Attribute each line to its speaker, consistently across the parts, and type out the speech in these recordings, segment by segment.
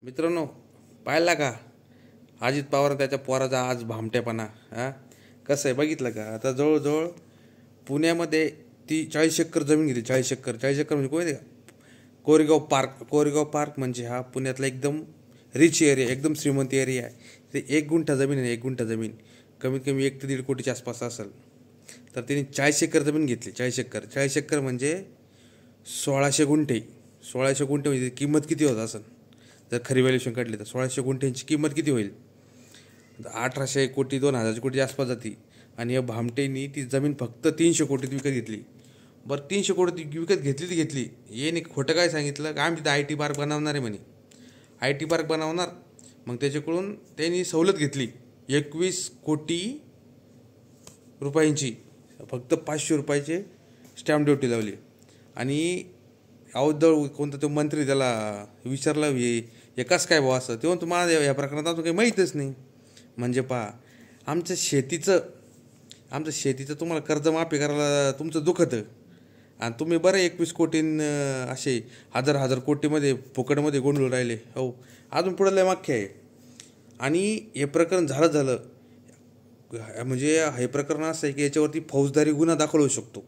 Speaker 1: मित्रांनो, पाहिला का अजित पवार त्याच्या पोराचा आज भामटेपणा? कसं आहे बघितलं का? आता जवळजवळ पुण्यामध्ये ती 40 एकर जमीन घेतली. 40 एकर म्हणजे कोण आहे का? कोरेगाव पार्क म्हणजे हा पुण्यातला एकदम रिच एरिया, एकदम श्रीमंत एरिया आहे. ते 1 गुंठा जमीन आहे. 1 गुंठा जमीन कमीत कमी 1 ते 1.5 कोटीच्या आसपास असेल. तर त्यांनी 40 एकर जमीन घेतली. 40 एकर म्हणजे 1600 गुंठे. 1600 गुंठे म्हणजे किंमत किती होत असेल जर खरी व्हॅल्युएशन काढली तर? 1600 गुंठ्यांची किंमत किती होईल? 1800 कोटी 2000 कोटीच्या आसपास जाती. आणि या भामटेंनी ती जमीन फक्त 300 कोटीत विकत घेतली. बरं, 300 कोटीत विकत घेतली ती घेतली. येणे खोटं काय सांगितलं का आम्ही तिथं IT पार्क बनवणार आहे म्हणे. IT पार्क बनवणार. मग त्याच्याकडून त्यांनी सवलत घेतली 21 कोटी रुपयांची. फक्त 500 रुपयाचे स्टॅम्प ड्युटी लावली. आणि अवदळ कोणता तो मंत्री त्याला विचारलं हे कसं काय भाऊ असं? तेव्हा तुम्हाला या प्रकरणात अजून काही माहीतच नाही. म्हणजे पहा, आमचं शेतीचं तुम्हाला कर्जमाफी करायला तुमचं दुखतं. आणि तुम्ही बरं 21 कोटीं असे हजार कोटीमध्ये फुकटमध्ये गोंधळून राहिले. हो, अजून पुढं लय मागखे आहे. आणि हे प्रकरण झालं म्हणजे हे प्रकरण असं आहे की याच्यावरती फौजदारी गुन्हा दाखल होऊ शकतो.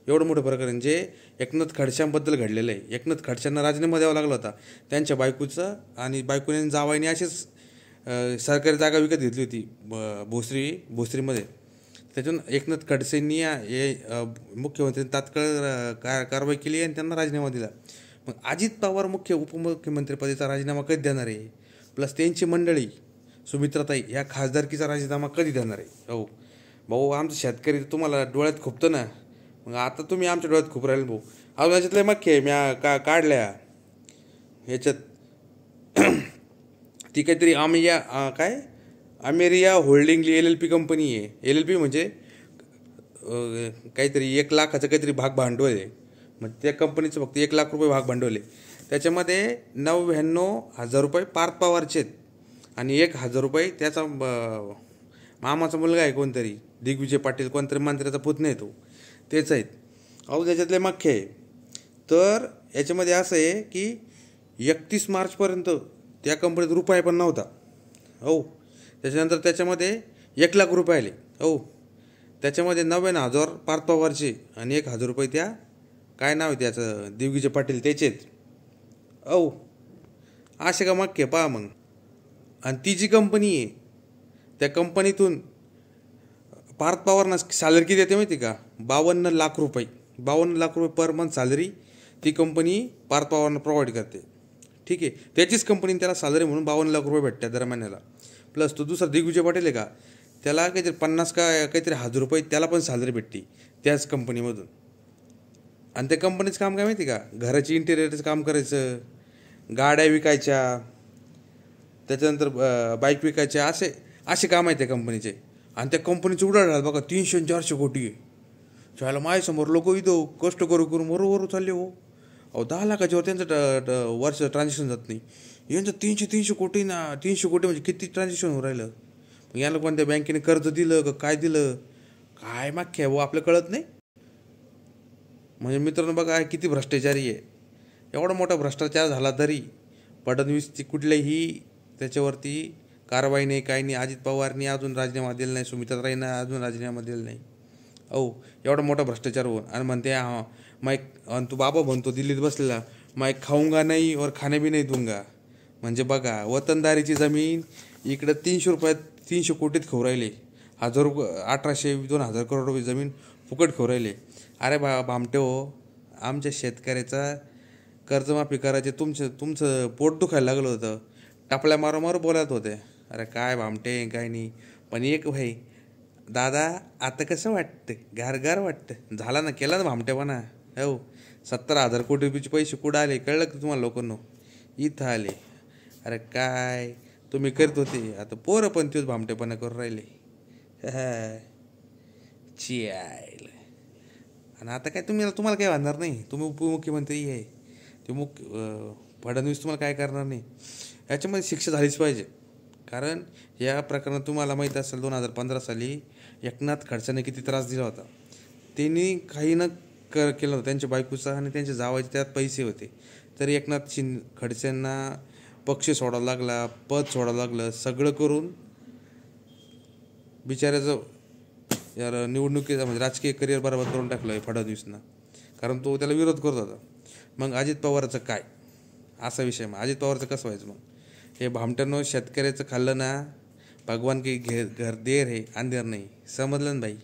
Speaker 1: एवढं मोठं प्रकरण जे एकनाथ खडसेंबद्दल घडलेलं आहे. एकनाथ खडसेंना राजीनामा द्यावा लागला होता त्यांच्या बायकोचं. आणि बायकोने जावाईने अशीच सरकारी जागा विकत घेतली होती भोसरीमध्ये. त्यातून एकनाथ खडसेंनी मुख्यमंत्र्यांनी तात्काळ कारवाई केली आणि त्यांना राजीनामा दिला. मग अजित पवार उपमुख्यमंत्रीपदाचा राजीनामा कधी देणार आहे? प्लस त्यांची मंडळी सुमित्राताई या खासदारकीचा राजीनामा कधी देणार आहे? हो भाऊ, आमचं शेतकरी तुम्हाला डोळ्यात खुपतं ना. मग आता तुम्ही आमच्या डोळ्यात खूप राहिले भाऊ. अजून याच्यातले मग म्या काढल्या ह्याच्यात ती काहीतरी अमेरिया होल्डिंग LLP कंपनी आहे. LLP म्हणजे काहीतरी 1 लाखाचं काहीतरी भाग भांडवल आहे. मग त्या कंपनीचं फक्त 1 लाख रुपये भाग भांडवल आहे. त्याच्यामध्ये 99,000 रुपये पार्थ पवारचे आहेत. आणि 1,000 रुपये त्याचा मामाचा मुलगा आहे कोणतरी, दिग्विजय पाटील कोणतरी मंत्र्याचा पुतण्या आहे तो, तेच आहेत. अहो त्याच्यातले मख्य आहे. तर याच्यामध्ये असं आहे की 31 मार्चपर्यंत त्या कंपनीत रुपये पण नव्हता. हो, त्याच्यानंतर त्याच्यामध्ये 1 लाख रुपये आले. हो, त्याच्यामध्ये 99,000 पार्थ पवारचे आणि 1,000 रुपये त्या काय नाव आहे त्याचं दिग्विजय पाटील त्याचेच. औ असे का मग पहा मग. आणि ती जी कंपनी आहे त्या कंपनीतून पार्थ पवारना सॅलरी किती देते माहिती का? 52 लाख रुपये. 52 लाख रुपये पर मंथ सॅलरी ती कंपनी पार्थ पवारना प्रोव्हाइड करते. ठीक आहे, त्याचीच कंपनी त्याला सॅलरी म्हणून 52 लाख रुपये भेटतात दर महिन्याला. प्लस तो दुसरा दिग्विजय पाटील आहे का, त्याला काहीतरी 50 का काहीतरी 1,000 रुपये त्याला पण सॅलरी भेटते त्याच कंपनीमधून. आणि त्या कंपनीचं काम काय माहिती का? घराची इंटेरियरचं काम करायचं, गाड्या विकायच्या, त्याच्यानंतर बाईक विकायच्या, असे काम आहे त्या कंपनीचे. आणि त्या कंपनीचं उडाल बघा 300-400 कोटी आहे. त्याला माझ्यासमोर लोक इथं कष्ट करून वरू चालले हो. अहो 10 लाखाच्यावर त्यांचं वर्ष ट्रान्झॅक्शन जात नाही. यांचं 300 कोटी ना. 300 कोटी म्हणजे किती ट्रान्झॅक्शन होऊन राहिलं? मग याला कोणत्या बँकेने कर्ज दिलं का काय दिलं काय मागच्या हो आपलं कळत नाही. म्हणजे मित्रांनो बघा किती भ्रष्टाचारी आहे. एवढा मोठा भ्रष्टाचार झाला तरी फडणवीसची कुठल्याही त्याच्यावरती कारवाई नाही, काही नाही. अजित पवारनी अजून राजीनामा दिला नाही, सुमित्राताईंना अजून राजीनामा दिला नाही. अहो एवढा मोठा भ्रष्टाचार होऊन आणि म्हणते आणि तो बाबा म्हणतो दिल्लीत बसलेला, मैं खाऊंगा नाही और खाणे भी नाही दूंगा. म्हणजे बघा, वतनदारीची जमीन इकडं 300 कोटीत खाऊ राहिले. 1800-2000 करोड रुपये जमीन फुकट खाऊ राहिले. अरे भामटे हो, आमच्या शेतकऱ्याचा कर्जमाफी करायचे तुमचं पोट दुखायला लागलं होतं. टापल्या मारू बोलत होते. अरे काय भामटे काय नाही. पण एक भाई दादा आता कसं वाटतं? गार वाटतं. झाला ना, केला ना भामटेपणा. हो, 70,000 कोटी रुपयाचे पैसे कुठं आले कळलं का तुम्हाला लोकांना? इथं आले. अरे काय तुम्ही करत होते, आता पोरं पण तोच भामटेपणा करून राहिले. चियायला. आणि आता काय तुम्हाला काय वाढणार नाही. तुम्ही उपमुख्यमंत्री आहे. ते फडणवीस तुम्हाला काय करणार नाही. याच्यामध्ये शिक्षा झालीच पाहिजे. कारण या प्रकरणात तुम्हाला माहीत असेल 2015 साली एकनाथ खडसेंना किती त्रास दिला होता. त्यांनी काही न केलं होतं त्यांच्या बायकोचा आणि त्यांच्या जावाचे त्यात पैसे होते. तरी एकनाथ खडसेंना पक्ष सोडावं लागला, पद सोडावं लागलं, सगळं करून बिचाऱ्याचं यार निवडणुकीचा म्हणजे राजकीय करिअर बरोबर करून टाकलं आहे फडणवीसनं, कारण तो त्याला विरोध करत होता. मग अजित पवारचं काय असा विषय. मग अजित पवारचं कसं व्हायचं? मग हे भामट्यानं शेतकऱ्याचं खाल्लं ना, भगवान की घर देर है अंधेर नाही, समजलं ना भाई.